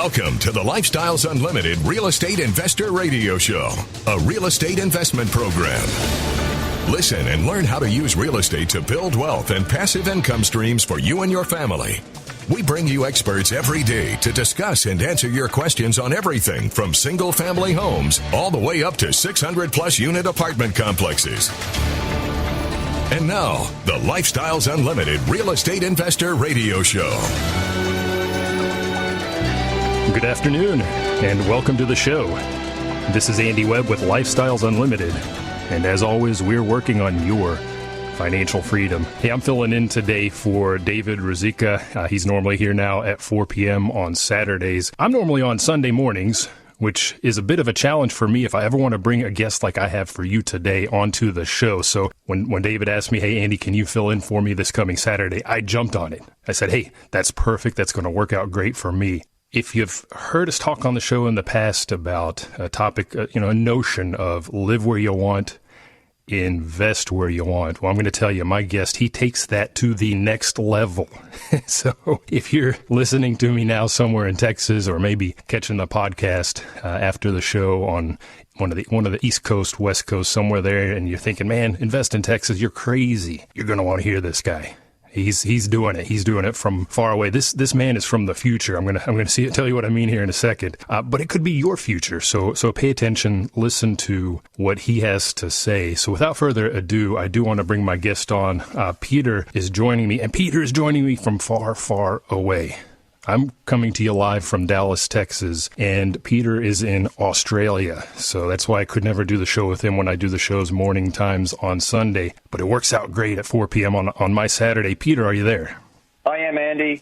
Welcome to the Lifestyles Unlimited Real Estate Investor Radio Show, a real estate investment program. Listen and learn how to use real estate to build wealth and passive income streams for you and your family. We bring you experts every day to discuss and answer your questions on everything from single-family homes all the way up to 600-plus unit apartment complexes. And now, the Lifestyles Unlimited Real Estate Investor Radio Show. Good afternoon, and welcome to the show. This is Andy Webb with Lifestyles Unlimited, and as always, we're working on your financial freedom. Hey, I'm filling in today for David Ruzicka. He's normally here now at 4 p.m. on Saturdays. I'm normally on Sunday mornings, which is a bit of a challenge for me if I ever want to bring a guest like I have for you today onto the show. So when David asked me, hey, Andy, can you fill in for me this coming Saturday? I jumped on it. I said, hey, that's perfect. That's going to work out great for me. If you've heard us talk on the show in the past about a topic, a notion of live where you want, invest where you want. Well, I'm going to tell you, my guest, he takes that to the next level. So if you're listening to me now somewhere in Texas, or maybe catching the podcast after the show on one of the East Coast, West Coast, somewhere there, and you're thinking, man, invest in Texas, you're crazy. You're going to want to hear this guy. He's doing it. He's doing it from far away. This man is from the future. I'm gonna tell you what I mean here in a second. But it could be your future. So pay attention. Listen to what he has to say. So without further ado, I do want to bring my guest on. Peter is joining me, and Peter is joining me from far, far away. I'm coming to you live from Dallas, Texas, and Peter is in Australia. So that's why I could never do the show with him when I do the shows morning times on Sunday. But it works out great at 4 p.m. on my Saturday. Peter, are you there? I am, Andy.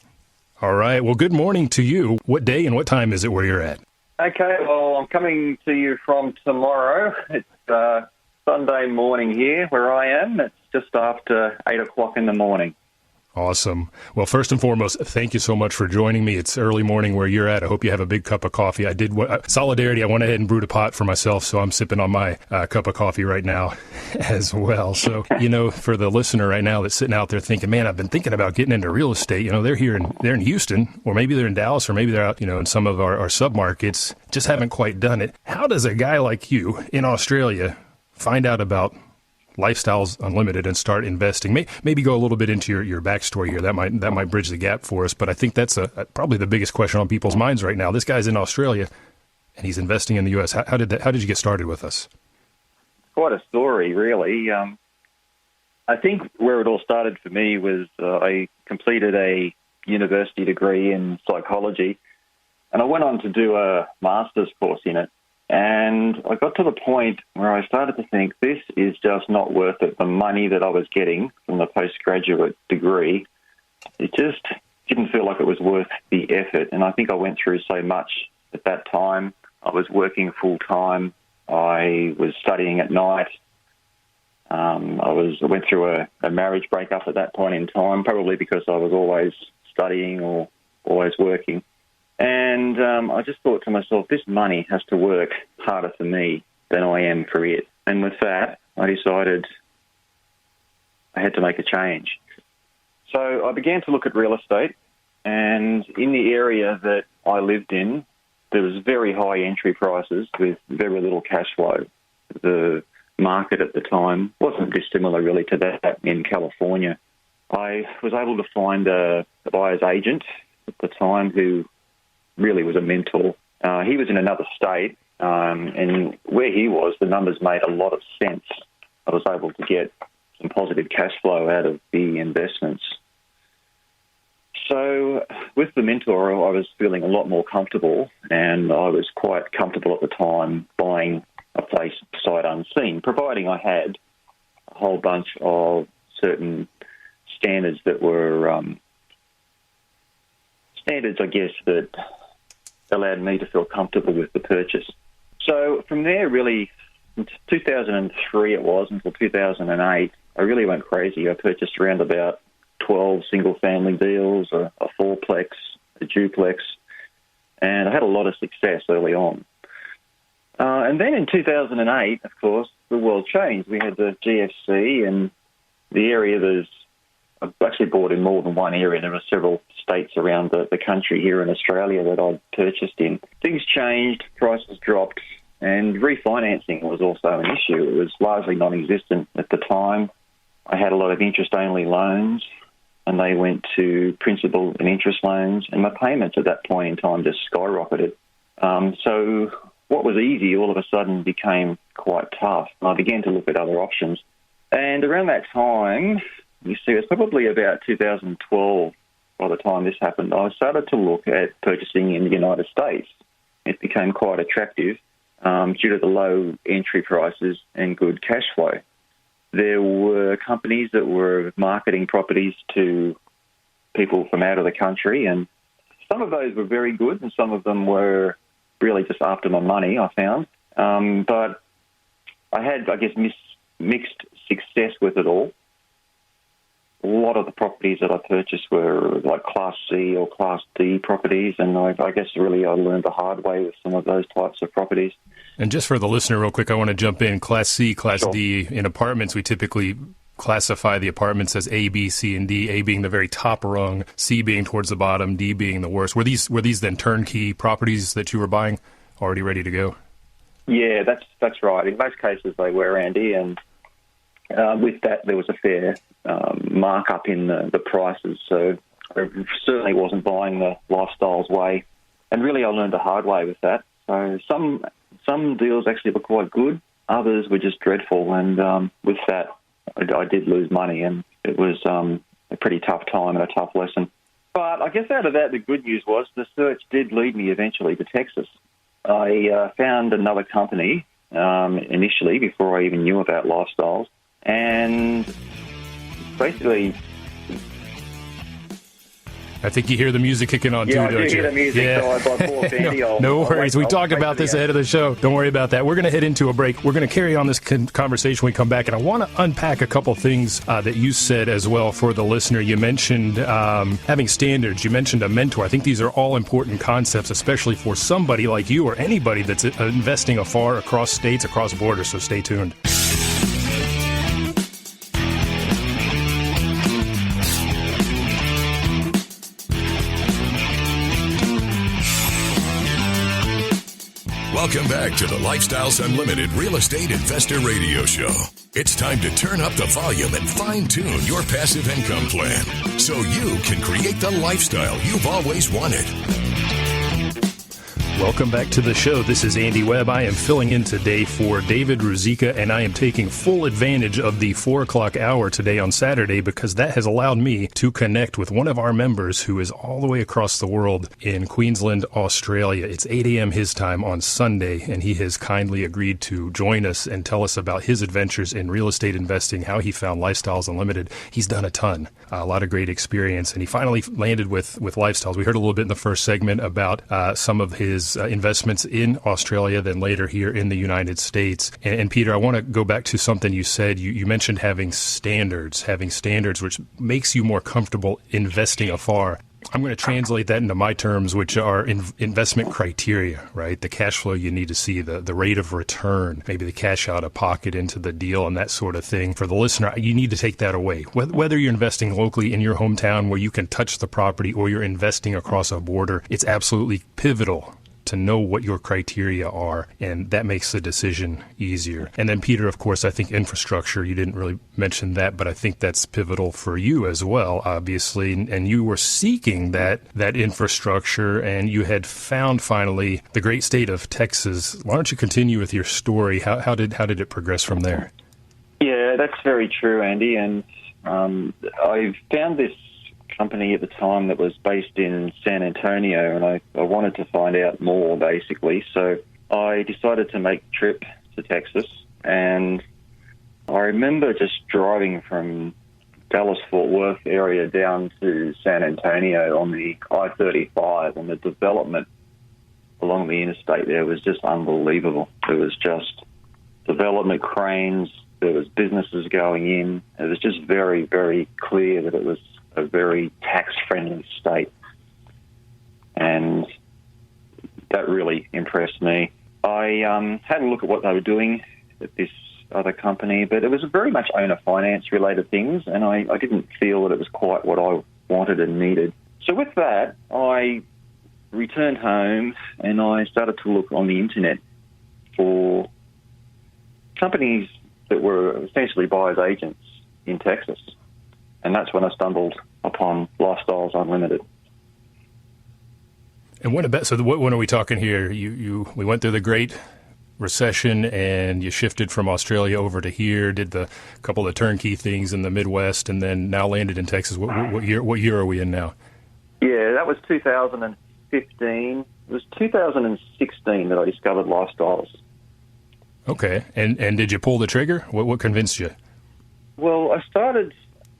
All right. Well, good morning to you. What day and what time is it where you're at? Okay, well, I'm coming to you from tomorrow. It's Sunday morning here where I am. It's just after 8 o'clock in the morning. Awesome. Well, first and foremost, thank you so much for joining me. It's early morning where you're at. I hope you have a big cup of coffee. I did solidarity. I went ahead and brewed a pot for myself, so I'm sipping on my cup of coffee right now as well. So, for the listener right now that's sitting out there thinking, man, I've been thinking about getting into real estate. They're in Houston, or maybe they're in Dallas, or maybe they're out, in some of our submarkets, just haven't quite done it. How does a guy like you in Australia find out about Lifestyles Unlimited and start investing? Maybe go a little bit into your backstory here. That might bridge the gap for us. But I think that's probably the biggest question on people's minds right now. This guy's in Australia and he's investing in the U.S. How did you get started with us? Quite a story, really. I think where it all started for me was I completed a university degree in psychology, and I went on to do a master's course in it. And I got to the point where I started to think, this is just not worth it. The money that I was getting from the postgraduate degree, it just didn't feel like it was worth the effort. And I think I went through so much at that time. I was working full-time. I was studying at night. I went through a marriage breakup at that point in time, probably because I was always studying or always working. And I just thought to myself, this money has to work harder for me than I am for it. And with that, I decided I had to make a change. So I began to look at real estate, and in the area that I lived in, there was very high entry prices with very little cash flow. The market at the time wasn't dissimilar really to that in California. I was able to find a buyer's agent at the time who really was a mentor. He was in another state, and where he was, the numbers made a lot of sense. I was able to get some positive cash flow out of the investments. So with the mentor, I was feeling a lot more comfortable, and I was quite comfortable at the time buying a place sight unseen, providing I had a whole bunch of certain standards that were standards, I guess, that allowed me to feel comfortable with the purchase. So from there, really, in 2003 it was, until 2008, I really went crazy. I purchased around about 12 single-family deals, a fourplex, a duplex, and I had a lot of success early on. And then in 2008, of course, the world changed. We had the GFC, and the area was I've actually bought in more than one area. There are several states around the country here in Australia that I'd purchased in. Things changed, prices dropped, and refinancing was also an issue. It was largely non-existent at the time. I had a lot of interest-only loans, and they went to principal and interest loans, and my payments at that point in time just skyrocketed. So what was easy all of a sudden became quite tough. And I began to look at other options. And around that time, you see, it's probably about 2012 by the time this happened, I started to look at purchasing in the United States. It became quite attractive due to the low entry prices and good cash flow. There were companies that were marketing properties to people from out of the country, and some of those were very good, and some of them were really just after my money, I found. But I had, I guess, mixed success with it all. A lot of the properties that I purchased were like Class C or Class D properties, and I guess really I learned the hard way with some of those types of properties. And just for the listener real quick, I want to jump in. Class C, Class Sure. D. In apartments, we typically classify the apartments as A, B, C, and D, A being the very top rung, C being towards the bottom, D being the worst. Were these then turnkey properties that you were buying, already ready to go? Yeah, that's right. In most cases they were, Andy, and with that there was a fair markup in the prices, so I certainly wasn't buying the Lifestyles way. And really I learned the hard way with that. So some deals actually were quite good, others were just dreadful, and with that I did lose money, and it was a pretty tough time and a tough lesson. But I guess out of that, the good news was the search did lead me eventually to Texas. I found another company initially before I even knew about Lifestyles, and basically... I think you hear the music kicking on, yeah, too, don't you? I do hear the music, yeah. so I bought Andy. No worries. We talk about this ahead of the show. Don't worry about that. We're going to head into a break. We're going to carry on this conversation when we come back, and I want to unpack a couple things that you said as well for the listener. You mentioned having standards. You mentioned a mentor. I think these are all important concepts, especially for somebody like you or anybody that's investing afar across states, across borders, so stay tuned. Welcome back to the Lifestyles Unlimited Real Estate Investor Radio Show. It's time to turn up the volume and fine-tune your passive income plan so you can create the lifestyle you've always wanted. Welcome back to the show. This is Andy Webb. I am filling in today for David Ruzicka, and I am taking full advantage of the 4 o'clock hour today on Saturday because that has allowed me to connect with one of our members who is all the way across the world in Queensland, Australia. It's 8 a.m. his time on Sunday, and he has kindly agreed to join us and tell us about his adventures in real estate investing, how he found Lifestyles Unlimited. He's done a ton, a lot of great experience, and he finally landed with Lifestyles. We heard a little bit in the first segment about some of his investments in Australia, then later here in the United States. And Peter, I want to go back to something you said. You mentioned having standards, which makes you more comfortable investing afar. I'm going to translate that into my terms, which are investment criteria, right? The cash flow you need to see, the rate of return, maybe the cash out of pocket into the deal and that sort of thing. For the listener, you need to take that away. Whether you're investing locally in your hometown where you can touch the property or you're investing across a border, it's absolutely pivotal to know what your criteria are, and that makes the decision easier. And then, Peter, of course, I think infrastructure, you didn't really mention that, but I think that's pivotal for you as well, obviously. And you were seeking that infrastructure, and you had found finally the great state of Texas. Why don't you continue with your story? How did it progress from there? Yeah, that's very true, Andy. And I found this company at the time that was based in San Antonio, and I wanted to find out more, basically. So I decided to make a trip to Texas, and I remember just driving from Dallas-Fort Worth area down to San Antonio on the I-35, and the development along the interstate there was just unbelievable. There was just development cranes, there was businesses going in. It was just very, very clear that it was a very tax-friendly state, and that really impressed me. I had a look at what they were doing at this other company, but it was very much owner finance related things, and I didn't feel that it was quite what I wanted and needed. So with that, I returned home and I started to look on the internet for companies that were essentially buyer's agents in Texas. And that's when I stumbled upon Lifestyles Unlimited. And when are we talking here? We went through the Great Recession and you shifted from Australia over to here, did the couple of turnkey things in the Midwest, and then now landed in Texas. What year are we in now? Yeah, that was 2015. It was 2016 that I discovered Lifestyles. Okay. And did you pull the trigger? What convinced you? Well, I started,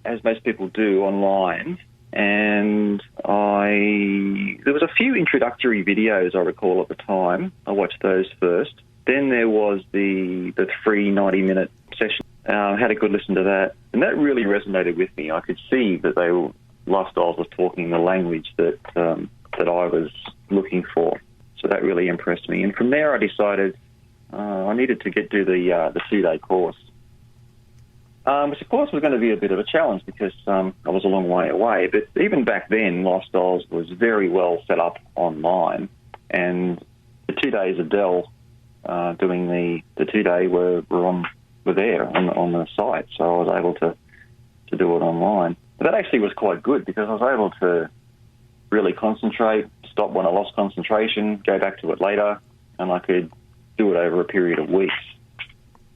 as most people do, online, and there was a few introductory videos I recall at the time. I watched those first. Then there was the free 90-minute session. I had a good listen to that, and that really resonated with me. I could see that Lifestyles was talking the language that I was looking for. So that really impressed me. And from there, I decided I needed to do the 2-day course, which of course was going to be a bit of a challenge because I was a long way away. But even back then, Lifestyles was very well set up online, and the 2 days of Dell doing the 2-day were there on the site, so I was able to do it online. But that actually was quite good because I was able to really concentrate, stop when I lost concentration, go back to it later, and I could do it over a period of weeks.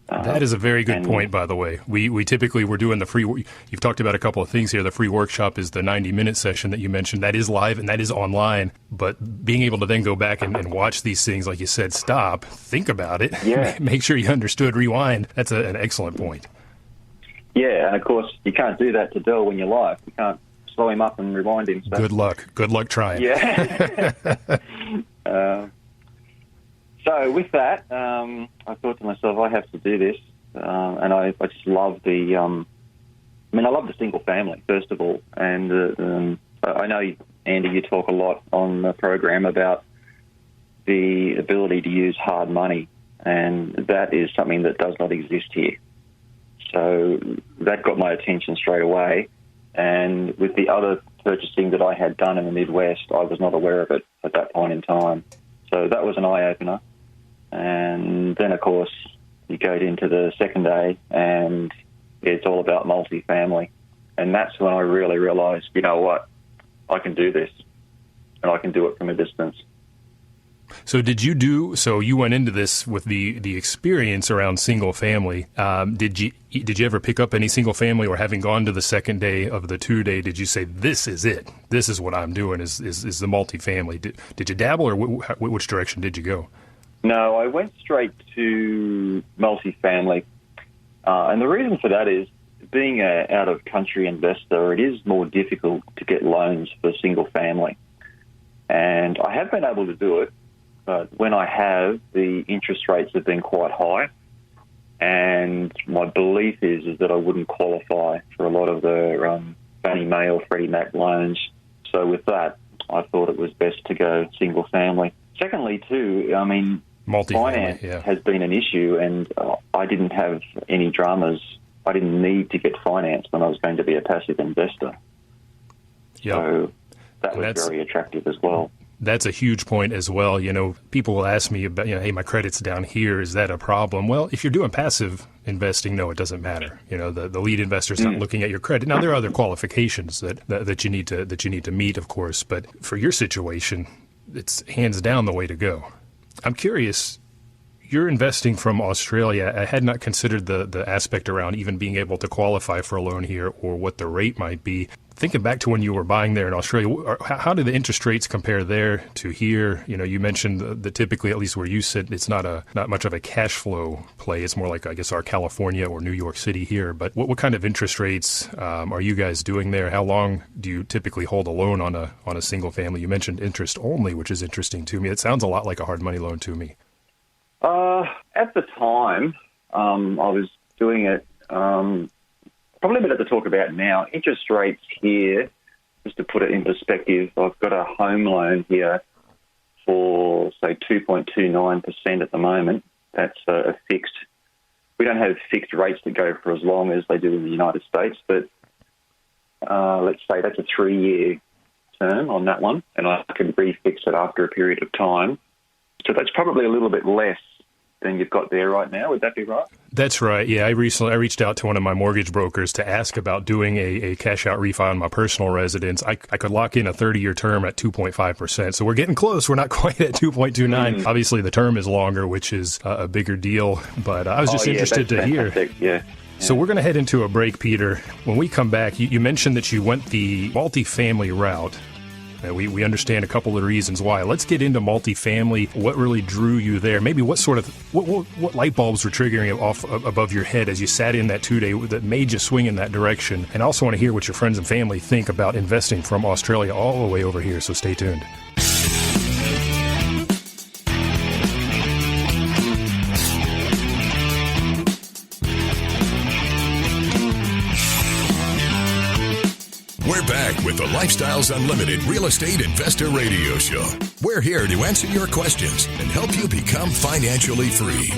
That is a very good point, by the way. We typically, we're doing the free, you've talked about a couple of things here. The free workshop is the 90-minute session that you mentioned. That is live and that is online. But being able to then go back and watch these things, like you said, stop, think about it, make sure you understood, rewind. That's an excellent point. Yeah, and of course, you can't do that to Dell when you're live. You can't slow him up and rewind him. So. Good luck. Good luck trying. Yeah. So with that, I thought to myself, I have to do this, and I just love I love the single family, first of all, and I know, Andy, you talk a lot on the program about the ability to use hard money, and that is something that does not exist here. So that got my attention straight away, and with the other purchasing that I had done in the Midwest, I was not aware of it at that point in time. So that was an eye-opener. And then, of course, you go into the second day and it's all about multifamily. And that's when I really realised, you know what, I can do this and I can do it from a distance. So you went into this with the experience around single family. Did you ever pick up any single family, or having gone to the second day of the 2-day, did you say, this is it? This is what I'm doing is the multifamily. Did you dabble, or which direction did you go? No, I went straight to multifamily. And the reason for that is, being an out-of-country investor, it is more difficult to get loans for single family. And I have been able to do it, but when I have, the interest rates have been quite high. And my belief is that I wouldn't qualify for a lot of the Fannie Mae or Freddie Mac loans. So with that, I thought it was best to go single family. Secondly, too, finance has been an issue, and I didn't have any dramas. I didn't need to get finance when I was going to be a passive investor. Yep. So that was very attractive as well. That's a huge point as well. You know, people will ask me about, hey, my credit's down here. Is that a problem? Well, if you're doing passive investing, no, it doesn't matter. You know, the lead investor's not looking at your credit. Now, there are other qualifications that you need to meet, of course. But for your situation, it's hands down the way to go. I'm curious, you're investing from Australia. I had not considered the aspect around even being able to qualify for a loan here or what the rate might be. Thinking back to when you were buying there in Australia, how do the interest rates compare there to here? You know, you mentioned that typically, at least where you sit, it's not much of a cash flow play. It's more like, I guess, our California or New York City here. But what kind of interest rates are you guys doing there? How long do you typically hold a loan on a single family? You mentioned interest only, which is interesting to me. It sounds a lot like a hard money loan to me. At the time, I was doing it. Probably a bit to talk about now. Interest rates here, just to put it in perspective, I've got a home loan here for, say, 2.29% at the moment. That's a fixed. We don't have fixed rates that go for as long as they do in the United States, but let's say that's a 3-year term on that one, and I can refix it after a period of time. So that's probably a little bit less than you've got there right now. Would that be right? That's right. Yeah, I reached out to one of my mortgage brokers to ask about doing a cash-out refi on my personal residence. I could lock in a 30-year term at 2.5%. So we're getting close. We're not quite at 2.29. Obviously, the term is longer, which is a bigger deal. But I was just interested to hear. Yeah. So we're going to head into a break, Peter. When we come back, you mentioned that you went the multifamily route. We understand a couple of reasons why. Let's get into multifamily. What really drew you there? Maybe what light bulbs were triggering off above your head as you sat in that 2-day that made you swing in that direction? And I also want to hear what your friends and family think about investing from Australia all the way over here. So stay tuned. We're back with the Lifestyles Unlimited Real Estate Investor Radio Show. We're here to answer your questions and help you become financially free.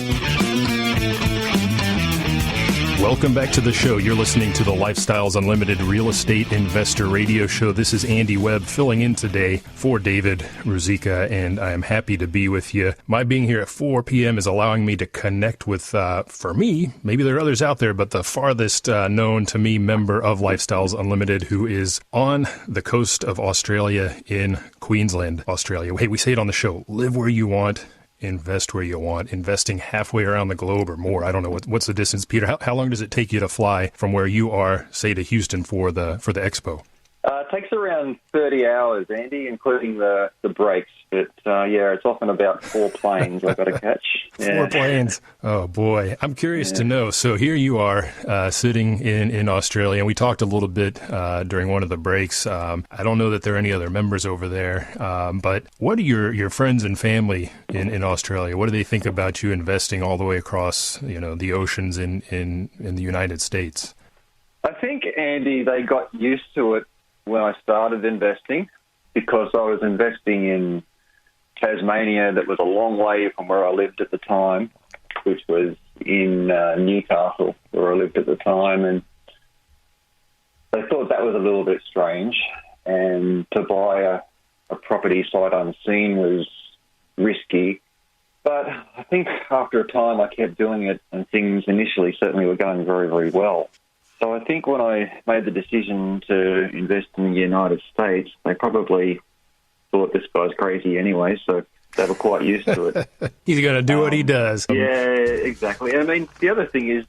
Welcome back to the show. You're listening to the Lifestyles Unlimited Real Estate Investor Radio Show. This is Andy Webb filling in today for David Ruzicka, and I am happy to be with you. My being here at 4 p.m. is allowing me to connect with, for me, maybe there are others out there, but the farthest known to me member of Lifestyles Unlimited, who is on the coast of Australia in Queensland, Australia. Hey, we say it on the show, live where you want. Invest where you want, investing halfway around the globe or more. I don't know what's the distance, Peter. How long does it take you to fly from where you are, say, to Houston for the expo? It takes around 30 hours, Andy, including the breaks. But, it's often about 4 planes I've got to catch. Yeah. 4 planes. Oh, boy. I'm curious to know. So here you are sitting in Australia, and we talked a little bit during one of the breaks. I don't know that there are any other members over there, but what are your friends and family in Australia? What do they think about you investing all the way across, the oceans in the United States? I think, Andy, they got used to it when I started investing, because I was investing in Tasmania that was a long way from where I lived at the time, which was in Newcastle, where I lived at the time, and they thought that was a little bit strange, and to buy a property sight unseen was risky. But I think after a time I kept doing it, and things initially certainly were going very, very well. So I think when I made the decision to invest in the United States, they probably thought this guy's crazy anyway, so they were quite used to it. He's going to do what he does. Yeah, exactly. I mean, the other thing is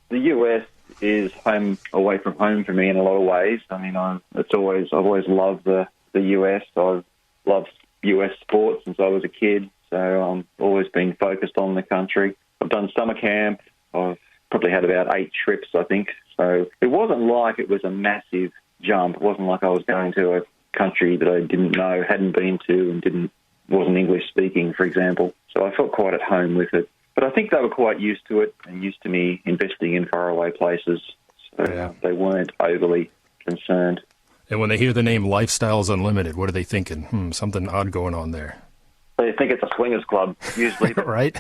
the US is home away from home for me in a lot of ways. I mean, I've always loved the US. I've loved US sports since I was a kid, so I've always been focused on the country. I've done summer camp. I've probably had about 8 trips, I think. So it wasn't like it was a massive jump. It wasn't like I was going to a country that I didn't know, hadn't been to, and wasn't English speaking, for example. So I felt quite at home with it. But I think they were quite used to it and used to me investing in faraway places. So they weren't overly concerned. And when they hear the name Lifestyles Unlimited, what are they thinking? Something odd going on there. They think it's a swingers club, usually. Right?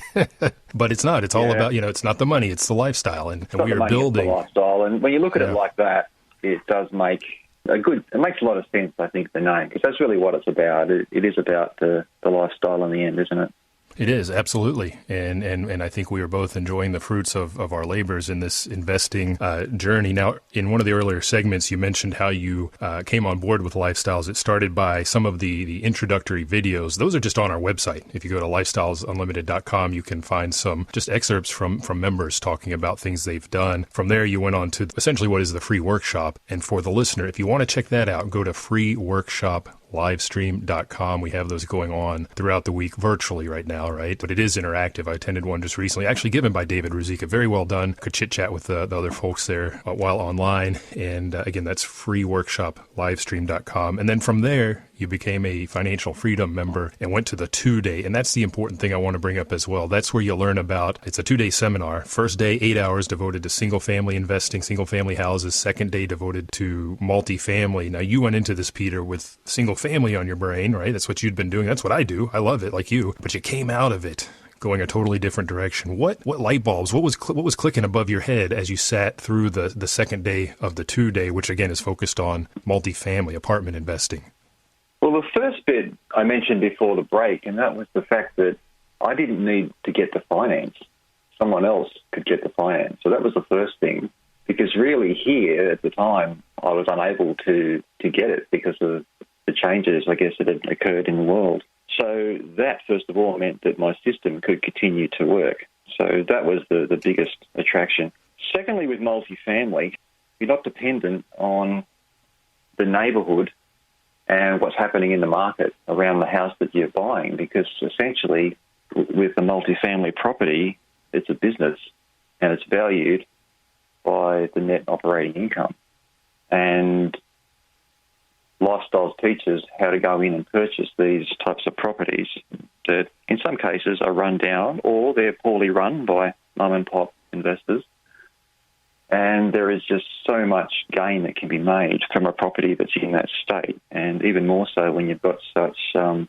But it's not. It's all about, it's not the money, it's the lifestyle. And we are building. It's the lifestyle. And when you look at it like that, it does make it makes a lot of sense, I think, the name, because that's really what it's about. It is about the lifestyle in the end, isn't it? It is, absolutely. And I think we are both enjoying the fruits of our labors in this investing journey. Now, in one of the earlier segments, you mentioned how you came on board with Lifestyles. It started by some of the introductory videos. Those are just on our website. If you go to lifestylesunlimited.com, you can find some just excerpts from members talking about things they've done. From there, you went on to essentially what is the free workshop. And for the listener, if you want to check that out, go to freeworkshop.livestream.com. We have those going on throughout the week virtually right now, right? But it is interactive. I attended one just recently, actually given by David Ruzicka. Very well done. Could chit-chat with the other folks there while online. And again, that's freeworkshoplivestream.com. And then from there, you became a financial freedom member and went to the 2-day. And that's the important thing I want to bring up as well. That's where you learn about, it's a 2-day seminar. First day, 8 hours devoted to single family investing, single family houses. Second day devoted to multifamily. Now you went into this, Peter, with single family on your brain, right? That's what you'd been doing. That's what I do. I love it, like you. But you came out of it going a totally different direction. What light bulbs, what was clicking above your head as you sat through the second day of the 2-day, which again is focused on multifamily apartment investing? Well, the first bit I mentioned before the break, and that was the fact that I didn't need to get the finance. Someone else could get the finance. So that was the first thing, because really here at the time I was unable to get it because of the changes, I guess, that had occurred in the world. So that, first of all, meant that my system could continue to work. So that was the biggest attraction. Secondly, with multifamily, you're not dependent on the neighbourhood and what's happening in the market around the house that you're buying, because essentially with a multifamily property, it's a business and it's valued by the net operating income. And Lifestyles teaches how to go in and purchase these types of properties that in some cases are run down or they're poorly run by mum and pop investors. And there is just so much gain that can be made from a property that's in that state, and even more so when you've got such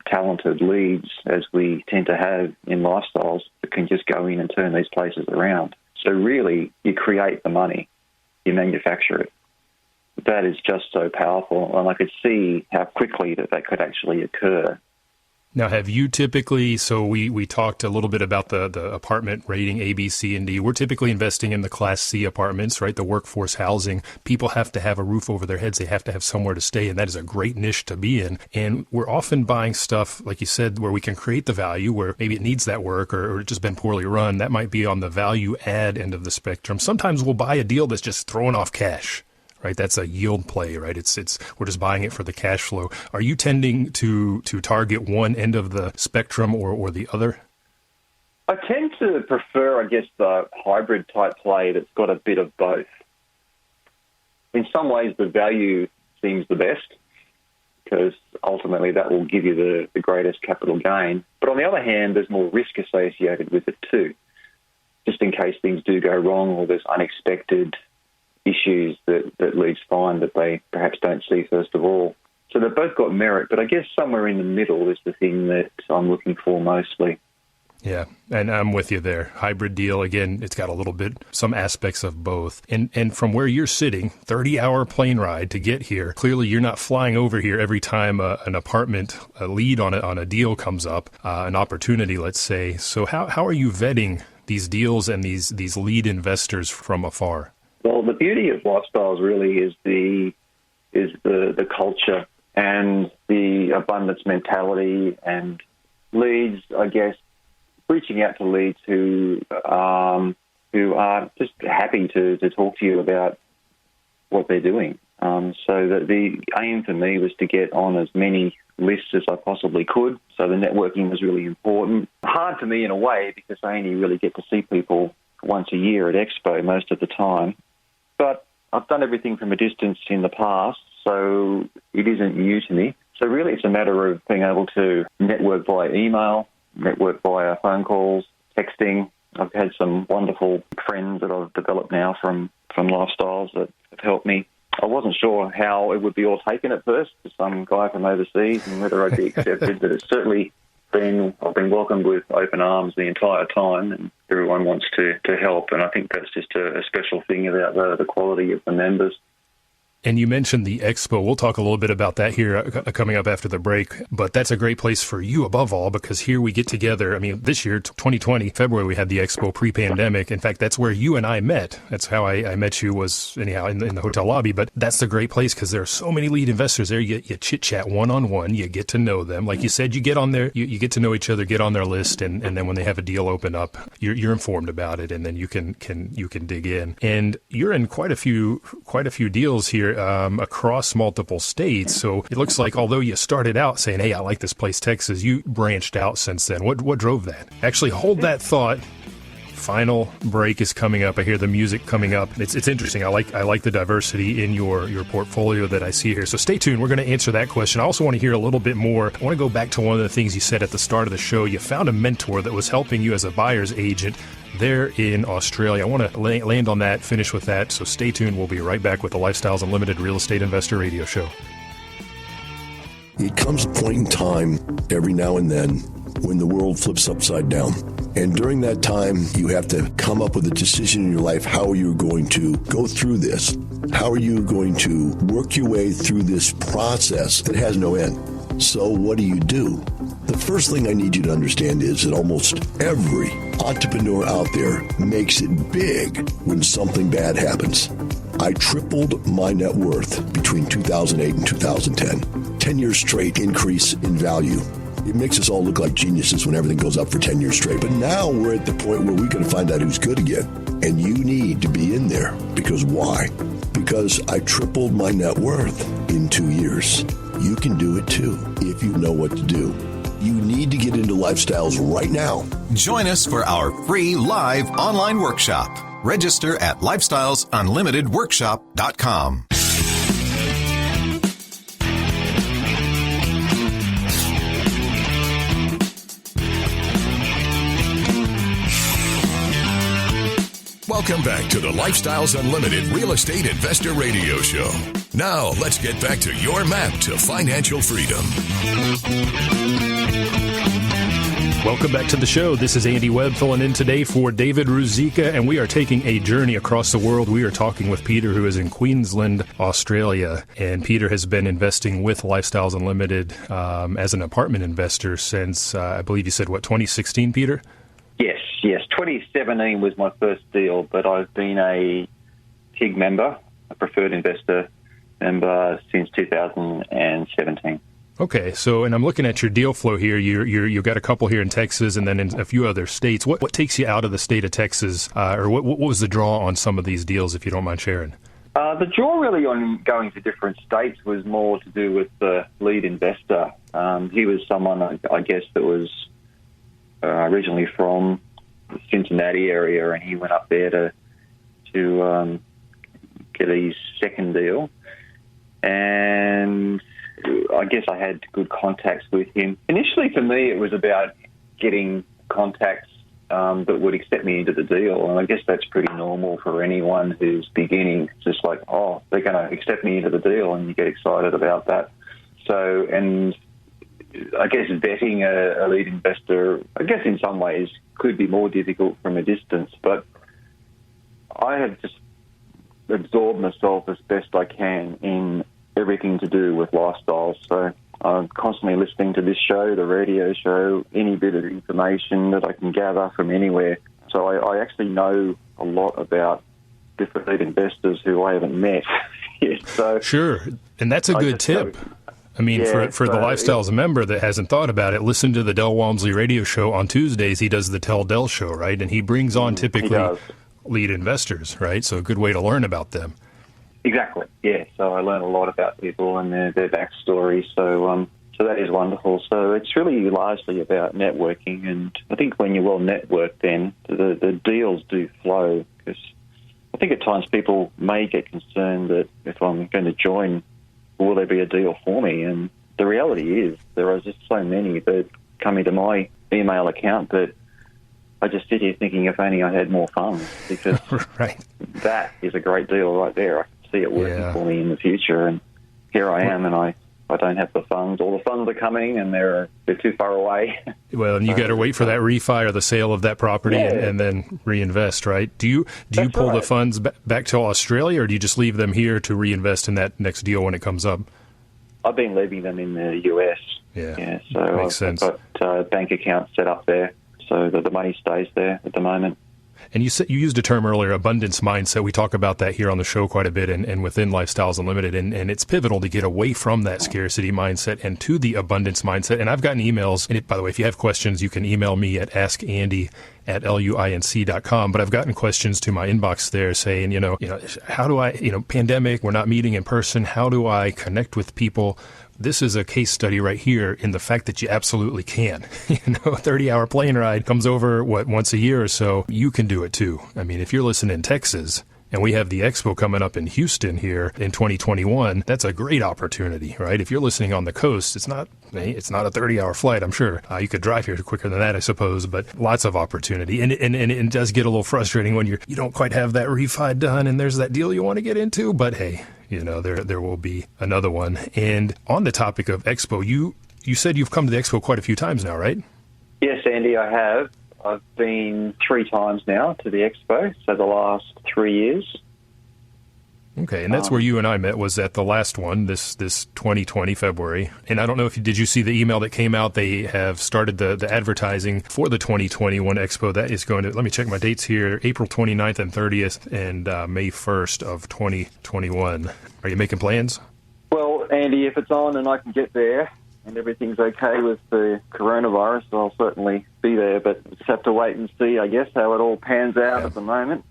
talented leads as we tend to have in Lifestyles that can just go in and turn these places around. So really, you create the money, you manufacture it. That is just so powerful, and I could see how quickly that could actually occur. Now, have you typically, so we talked a little bit about the apartment rating A, B, C, and D. We're typically investing in the Class C apartments, right? The workforce housing. People have to have a roof over their heads. They have to have somewhere to stay, and that is a great niche to be in. And we're often buying stuff, like you said, where we can create the value, where maybe it needs that work or it's just been poorly run. That might be on the value add end of the spectrum. Sometimes we'll buy a deal that's just throwing off cash. Right, that's a yield play, right? It's we're just buying it for the cash flow. Are you tending to target one end of the spectrum or the other? I tend to prefer, I guess, the hybrid type play that's got a bit of both. In some ways, the value seems the best because ultimately that will give you the greatest capital gain. But on the other hand, there's more risk associated with it too, just in case things do go wrong or there's unexpected issues that leads find that they perhaps don't see first of all. So they've both got merit, but I guess somewhere in the middle is the thing that I'm looking for mostly. Yeah, and I'm with you there. Hybrid deal, again, it's got a little bit, some aspects of both. And from where you're sitting, 30-hour plane ride to get here, clearly you're not flying over here every time an apartment, a lead on a deal comes up, an opportunity, let's say. So how are you vetting these deals and these lead investors from afar? Well, the beauty of Lifestyles really is the culture and the abundance mentality and leads, I guess, reaching out to leads who are just happy to talk to you about what they're doing. So that the aim for me was to get on as many lists as I possibly could. So the networking was really important. Hard for me in a way because I only really get to see people once a year at Expo most of the time. But I've done everything from a distance in the past, so it isn't new to me. So really it's a matter of being able to network via email, network via phone calls, texting. I've had some wonderful friends that I've developed now from Lifestyles that have helped me. I wasn't sure how it would be all taken at first to some guy from overseas and whether I'd be accepted, but it's certainly I've been welcomed with open arms the entire time, and everyone wants to help, and I think that's just a special thing about the quality of the members. And you mentioned the expo. We'll talk a little bit about that here coming up after the break. But that's a great place for you above all, because here we get together. I mean, this year, 2020, February, we had the expo pre-pandemic. In fact, that's where you and I met. That's how I met you, was anyhow in the hotel lobby. But that's the great place because there are so many lead investors there. You chit-chat one-on-one. You get to know them. Like you said, you get on there, you get to know each other, get on their list. And then when they have a deal open up, you're informed about it. And then you can dig in. And you're in quite a few deals here. Across multiple states. So it looks like although you started out saying, hey, I like this place, Texas, you branched out since then. What drove that? Actually, hold that thought. Final break is coming up. I hear the music coming up. It's interesting. I like the diversity in your portfolio that I see here. So stay tuned. We're going to answer that question. I also want to hear a little bit more. I want to go back to one of the things you said at the start of the show. You found a mentor that was helping you as a buyer's agent there in Australia. I want to land on that, finish with that. So stay tuned. We'll be right back with the Lifestyles Unlimited Real Estate Investor Radio Show. It comes a point in time every now and then when the world flips upside down. And during that time, you have to come up with a decision in your life. How are you going to go through this? How are you going to work your way through this process that has no end? So what do? The first thing I need you to understand is that almost every entrepreneur out there makes it big when something bad happens. I tripled my net worth between 2008 and 2010. 10 years straight increase in value. It makes us all look like geniuses when everything goes up for 10 years straight. But now we're at the point where we're going to find out who's good again. And you need to be in there. Because why? Because I tripled my net worth in 2 years. You can do it too if you know what to do. You need to get into Lifestyles right now. Join us for our free live online workshop. Register at lifestylesunlimitedworkshop.com. Welcome back to the Lifestyles Unlimited Real Estate Investor Radio Show. Now, let's get back to your map to financial freedom. Welcome back to the show. This is Andy Webb filling in today for David Ruzicka, and we are taking a journey across the world. We are talking with Peter, who is in Queensland, Australia, and Peter has been investing with Lifestyles Unlimited as an apartment investor since, I believe you said, 2016, Peter? Yes. 2017 was my first deal, but I've been a PIG member, a preferred investor member, since 2017. Okay, so, and I'm looking at your deal flow here. You've got a couple here in Texas and then in a few other states. What takes you out of the state of Texas, or what was the draw on some of these deals, if you don't mind sharing? The draw really on going to different states was more to do with the lead investor. He was someone, I guess, that was originally from the Cincinnati area, and he went up there to get his second deal. And I guess I had good contacts with him. Initially, for me, it was about getting contacts that would accept me into the deal. And I guess that's pretty normal for anyone who's beginning. It's just like, oh, they're going to accept me into the deal, and you get excited about that. So, and I guess vetting a lead investor, I guess in some ways could be more difficult from a distance, but I have just absorbed myself as best I can in everything to do with lifestyles. So I'm constantly listening to this show, the radio show, any bit of information that I can gather from anywhere. So I actually know a lot about different lead investors who I haven't met yet. So sure, and that's a good tip. I mean, for the Lifestyles member that hasn't thought about it, listen to the Del Walmsley radio show on Tuesdays. He does the Tell Del show, right? And he brings on typically lead investors, right? So a good way to learn about them. Exactly, yeah. So I learn a lot about people and their backstory. So that is wonderful. So it's really largely about networking. And I think when you're well networked, then the deals do flow. Because I think at times people may get concerned that if I'm going to join, will there be a deal for me? And the reality is there are just so many that come into my email account that I just sit here thinking if only I had more funds, because right. That is a great deal right there. I can see it working for me in the future, and here I am, and I don't have the funds. All the funds are coming, and they're too far away. Well, and you got to wait for that refi or the sale of that property and then reinvest, right? Do you pull the funds back to Australia, or do you just leave them here to reinvest in that next deal when it comes up? I've been leaving them in the US. Yeah, so makes sense. I've got bank accounts set up there, so that the money stays there at the moment. And you used a term earlier, abundance mindset. We talk about that here on the show quite a bit and within Lifestyles Unlimited. And it's pivotal to get away from that scarcity mindset and to the abundance mindset. And I've gotten emails. And by the way, if you have questions, you can email me at askandy@luinc.com. But I've gotten questions to my inbox there saying, how do I, pandemic, we're not meeting in person. How do I connect with people? This is a case study right here in the fact that you absolutely can. A 30-hour plane ride comes over, once a year or so. You can do it too. I memean, if you're listening in Texas, and we have the expo coming up in Houston here in 2021, that's a great opportunity, right? If you're listening on the coast, it's not a 30-hour flight, I'm sure. You could drive here quicker than that, I suppose, but lots of opportunity. And it does get a little frustrating when you don't quite have that refi done and there's that deal you want to get into, but hey, there will be another one. And on the topic of expo, you said you've come to the expo quite a few times now, right? Yes, Andy, I have. I've been 3 times now to the expo, so the last 3 years. Okay, and that's where you and I met, was at the last one, this 2020 February. And I don't know if did you see the email that came out? They have started the advertising for the 2021 Expo. That is going to, let me check my dates here, April 29th and 30th and May 1st of 2021. Are you making plans? Well, Andy, if it's on and I can get there and everything's okay with the coronavirus, I'll certainly be there. But just have to wait and see, I guess, how it all pans out at the moment.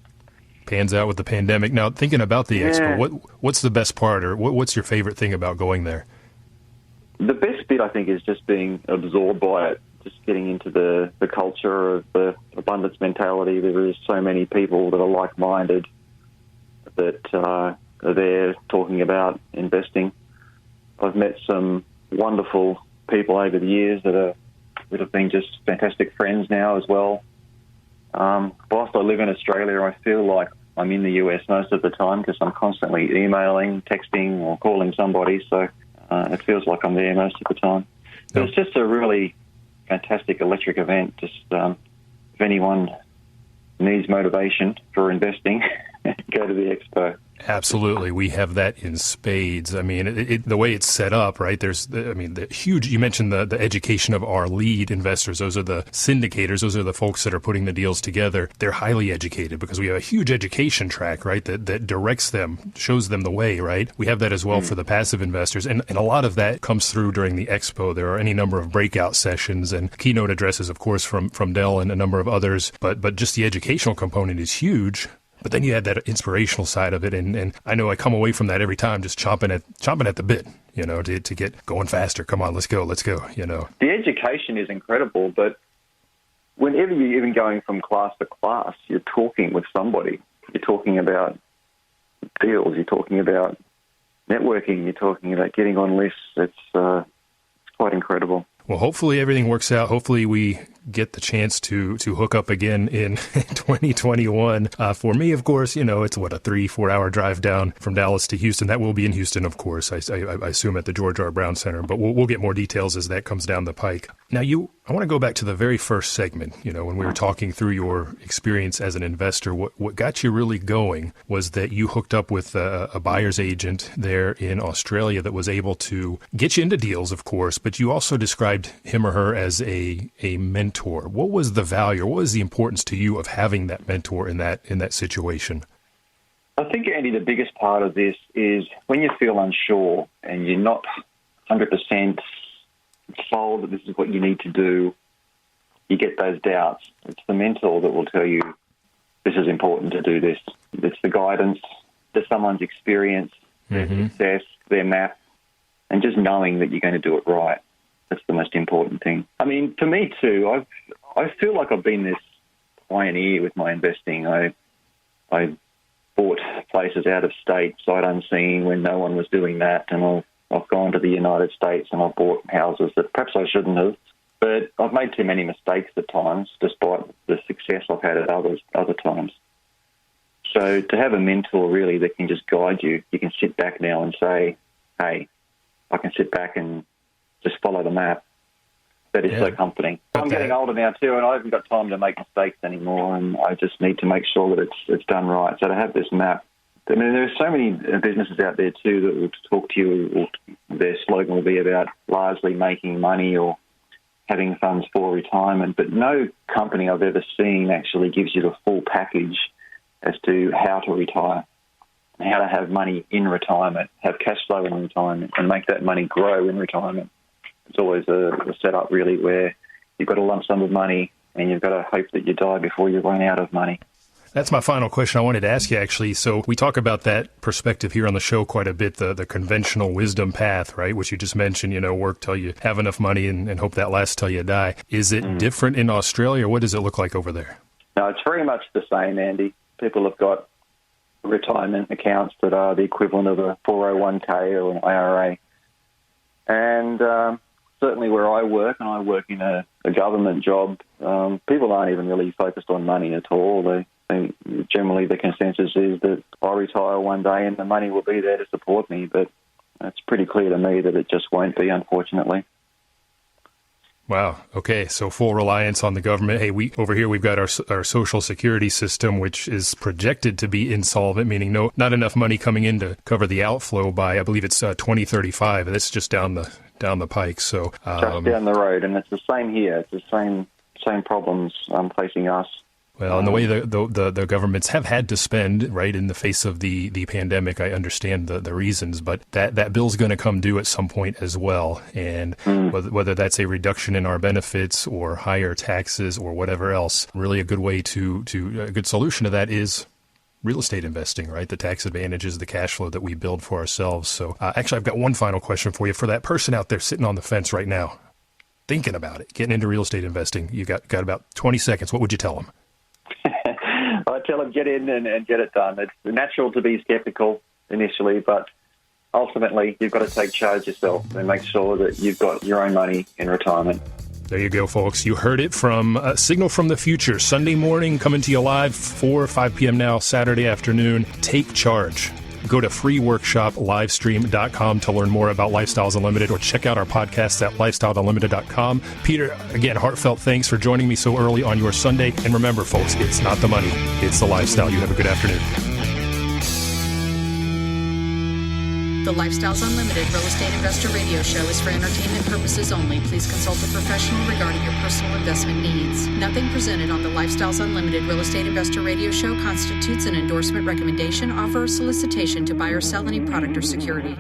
Pans out with the pandemic. Now, thinking about the expo, what's the best part, or what's your favorite thing about going there? The best bit, I think, is just being absorbed by it, just getting into the culture of the abundance mentality. There is so many people that are like-minded that are there talking about investing. I've met some wonderful people over the years that have been just fantastic friends now as well. Whilst I live in Australia, I feel like I'm in the US most of the time because I'm constantly emailing, texting, or calling somebody, so it feels like I'm there most of the time. But it's just a really fantastic electric event. Just if anyone needs motivation for investing, go to the expo. Absolutely. We have that in spades. I mean, the way it's set up, right? The huge, you mentioned the education of our lead investors. Those are the syndicators. Those are the folks that are putting the deals together. They're highly educated because we have a huge education track, right? That directs them, shows them the way, right? We have that as well for the passive investors. And a lot of that comes through during the expo. There are any number of breakout sessions and keynote addresses, of course, from Dell and a number of others. But just the educational component is huge. But then you add that inspirational side of it, and I know I come away from that every time just chomping at the bit, to get going faster. Come on, let's go. The education is incredible, but whenever you're even going from class to class, you're talking with somebody. You're talking about deals. You're talking about networking. You're talking about getting on lists. It's quite incredible. Well, hopefully everything works out. Hopefully we get the chance to hook up again in 2021. For me, of course, it's a 3-4 hour drive down from Dallas to Houston. That will be in Houston, of course, I assume at the George R. Brown Center, but we'll get more details as that comes down the pike. Now, I want to go back to the very first segment, when we were talking through your experience as an investor. What got you really going was that you hooked up with a buyer's agent there in Australia that was able to get you into deals, of course, but you also described him or her as a mentor. What was the value, or what was the importance to you of having that mentor in that situation? I think, Andy, the biggest part of this is when you feel unsure and you're not 100% sold that this is what you need to do, you get those doubts. It's the mentor that will tell you this is important to do this. It's the guidance, to someone's experience, their success, their map, and just knowing that you're going to do it right. That's the most important thing. I mean, for me too, I feel like I've been this pioneer with my investing. I bought places out of state, sight unseen, when no one was doing that, and I've gone to the United States and I've bought houses that perhaps I shouldn't have. But I've made too many mistakes at times, despite the success I've had at other times. So to have a mentor really that can just guide you, you can sit back now and say, hey, I can sit back and just follow the map. That is so comforting. I'm getting older now too, and I haven't got time to make mistakes anymore, and I just need to make sure that it's done right. So to have this map, I mean, there are so many businesses out there too that will talk to you, or their slogan will be about largely making money or having funds for retirement, but no company I've ever seen actually gives you the full package as to how to retire, how to have money in retirement, have cash flow in retirement, and make that money grow in retirement. It's always a setup, really, where you've got a lump sum of money and you've got to hope that you die before you run out of money. That's my final question I wanted to ask you, actually. So we talk about that perspective here on the show quite a bit, the conventional wisdom path, right, which you just mentioned, work till you have enough money and hope that lasts till you die. Is it different in Australia, or what does it look like over there? No, it's very much the same, Andy. People have got retirement accounts that are the equivalent of a 401k or an IRA. And certainly where I work, and I work in a government job, people aren't even really focused on money at all. They generally, the consensus is that I retire one day and the money will be there to support me, but it's pretty clear to me that it just won't be, unfortunately. Wow. Okay. So full reliance on the government. Hey, we've got our social security system, which is projected to be insolvent, meaning not enough money coming in to cover the outflow by, I believe it's 2035. That's just down the pike. So just down the road, and it's the same here. It's the same problems facing us. Well, and the way the governments have had to spend, right, in the face of the pandemic, I understand the reasons, but that bill's going to come due at some point as well. And whether that's a reduction in our benefits or higher taxes or whatever else, really a good way a good solution to that is real estate investing, right? The tax advantages, the cash flow that we build for ourselves. So actually, I've got one final question for you. For that person out there sitting on the fence right now, thinking about it, getting into real estate investing, you got about 20 seconds. What would you tell them? I tell them get in and get it done. It's natural to be skeptical initially, but ultimately you've got to take charge yourself and make sure that you've got your own money in retirement. There you go, folks. You heard it from Signal from the Future. Sunday morning, coming to you live, 4 or 5 p.m. now, Saturday afternoon. Take charge. Go to freeworkshoplivestream.com to learn more about Lifestyles Unlimited, or check out our podcasts at lifestyleunlimited.com. Peter, again, heartfelt thanks for joining me so early on your Sunday. And remember, folks, it's not the money, it's the lifestyle. You have a good afternoon. The Lifestyles Unlimited Real Estate Investor Radio Show is for entertainment purposes only. Please consult a professional regarding your personal investment needs. Nothing presented on the Lifestyles Unlimited Real Estate Investor Radio Show constitutes an endorsement, recommendation, offer, or solicitation to buy or sell any product or security.